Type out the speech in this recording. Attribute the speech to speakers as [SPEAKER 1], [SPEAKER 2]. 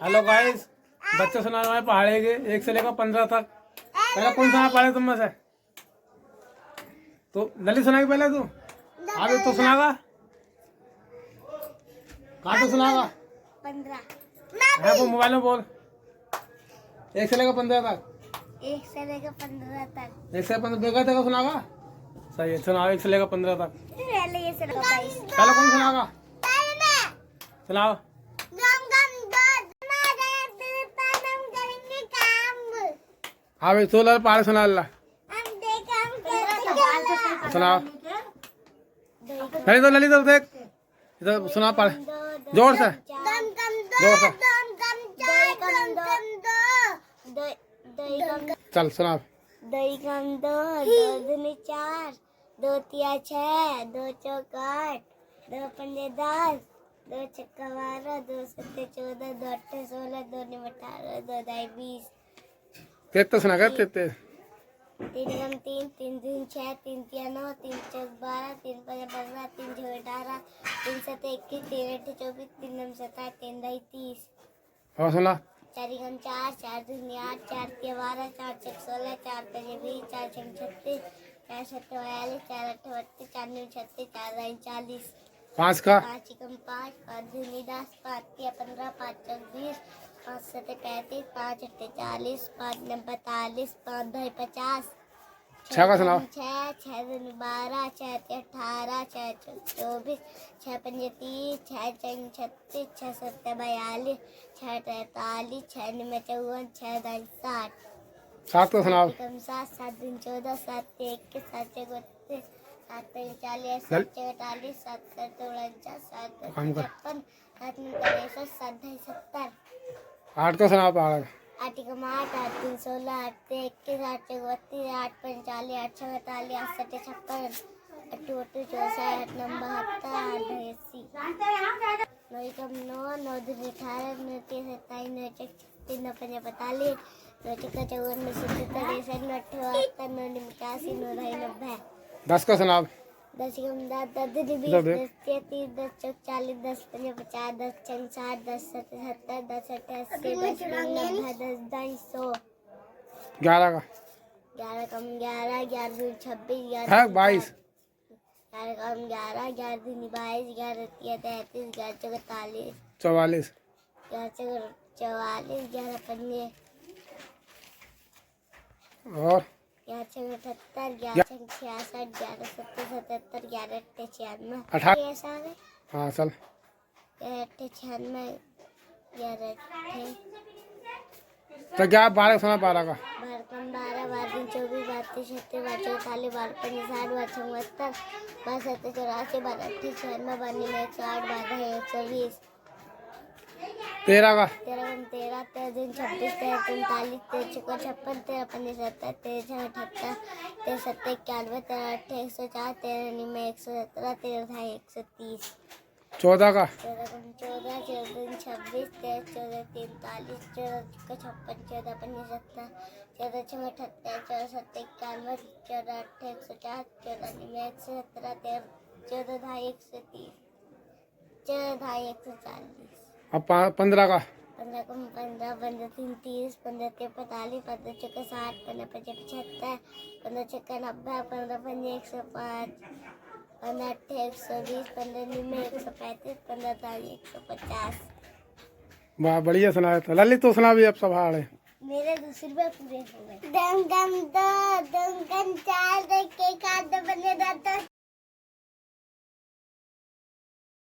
[SPEAKER 1] Hello guys, बच्चे सुना रहे हैं पहाड़े के 1 से लेकर 15 तक। पहले कौन सुना पढ़े तुम में से? तो ललित सुनाएगी पहले तू। आगे तो सुनागा, कहाँ तो सुनागा?
[SPEAKER 2] 15
[SPEAKER 1] है वो मोबाइल में बोल। 1 से लेकर 15 तक।
[SPEAKER 2] 1 से लेकर 15 तक
[SPEAKER 1] 1 से 15 बेगा तक सुनागा। सही है, सुनाओ 1 से लेकर 15 तक।
[SPEAKER 2] पहले ये से लेकर 22
[SPEAKER 1] पहले कौन सुनागा? सुनाओ। हाँ भाई, 16 पहाड़ सुना अल्लाह। सुनाओ ललित, ललित देख इधर सुना पढ़ जोर से, जोर से चल सुना।
[SPEAKER 2] दही कम 2 2 दूनी 4 2 तिया 6 2 चौक 8 2 पंजे 10 2 छक्का 12 2 सत्ते 14 2 अट्ठे 16 2 निम 18 2 दाई 20
[SPEAKER 1] तेरे सुना कर तेरे
[SPEAKER 2] 3 कम 3 3 दूनी 6 3 तिया 9 3 चौक 12 3 पंजे 15 3 छः 18 3 सत्ते 21 3 अट्ठे 24 3 नम 27 3 दाई 30
[SPEAKER 1] और सुना।
[SPEAKER 2] 4 कम 4 4 दूनी 8 4 तिया 12 4 छक्क 16 4 पंजे 20 4 छक्क 36 4 सत्ते 42 4 अट्ठे 32 4 निम 36 4 दाई 40
[SPEAKER 1] 5 का
[SPEAKER 2] 5 कम 5 5 दूनी 10 5 तिया 15 5 चौक 20 5 सत्ते 35 5 अट्ठे 40 5 नम 42 5 दाई 50
[SPEAKER 1] 6 का सुनाओ।
[SPEAKER 2] 6 दूनी 12 6 तिया 18 6 चौक 24 6 पंजे 30 6 चौक 36 6 सत्ते 42 6 43 6 निम 54 6 दाई 60
[SPEAKER 1] 7 का सुनाओ।
[SPEAKER 2] 7 7 दिन 14 7 21 7 32 7 40 7 48 7 49 7 55 7 63 7 70
[SPEAKER 1] 8 का सुनाओ पहाड़।
[SPEAKER 2] 8 कम 8 8 3 16 8 21 8 32 8 45 8 46 8 7 56 8 8 64 8 नंबर 80 9 कम 9 9 दिन 18 9 30 27 9 36 9 5 45 9 चक्का 54 9 77 9 78 9 89 9 ढाई 90
[SPEAKER 1] 10 का सुनाओ।
[SPEAKER 2] 10 कम 10 10 दिन 20 10 33 10 चौक 40 10 पंजे 50 10 छः 60 10 सत्ते 70 10 अट्ठे 80 10 90 10 दाई 100
[SPEAKER 1] 11 का
[SPEAKER 2] 11 कम 11 11 दूनी 26
[SPEAKER 1] है 22
[SPEAKER 2] 11 कम 11 11 दूनी 22 11 तिया 33 11 चौक 41
[SPEAKER 1] 44
[SPEAKER 2] 11 चौक 44 11 पंजे
[SPEAKER 1] और
[SPEAKER 2] 11 छः 78 11 छः 66 11 सत्ते 77 11 अट्ठे 96
[SPEAKER 1] 18
[SPEAKER 2] ऐसा है
[SPEAKER 1] हाँ चल।
[SPEAKER 2] 11 अट्ठे 96 11 अट्ठे
[SPEAKER 1] तो क्या 12 सुना 12 का।
[SPEAKER 2] 12 कम 12 12 दिन 24 32 36 42 44 12 50 60 72 72 सत्ते 84 12 अट्ठे 96 92 108 12 120
[SPEAKER 1] 13 का
[SPEAKER 2] 13 कम 13 13 दिन 26 13 43 13 चौका 56 13 पंजे 70 13 छः 78 13 सत्ते 91 13 अट्ठे 104 13 निमे 117 13 ढाई 130
[SPEAKER 1] 14 का
[SPEAKER 2] 14 कम 14 14 दिन 26 13 14 43 14 चौका 56 14 पंजे 70 14 छः 78 14 सत्ते 91 14 अट्ठे 104 14 निमे 117 13 14 ढाई 130 14 ढाई 140
[SPEAKER 1] अब 15 का
[SPEAKER 2] 15 कम 15 15 तीन 30 15 ते 45 15 चौका 60 15 पंजे 75 15 छक्का 90 15 पंजे 105 15 अट्ठे 120 15 निमे 135 15 ताली 150
[SPEAKER 1] वाह बढ़िया सुनाया था। ललित तो सुना भी अब सब हाड़ है।
[SPEAKER 2] मेरे 200 रुपये पूरे हो गए। दम दम दो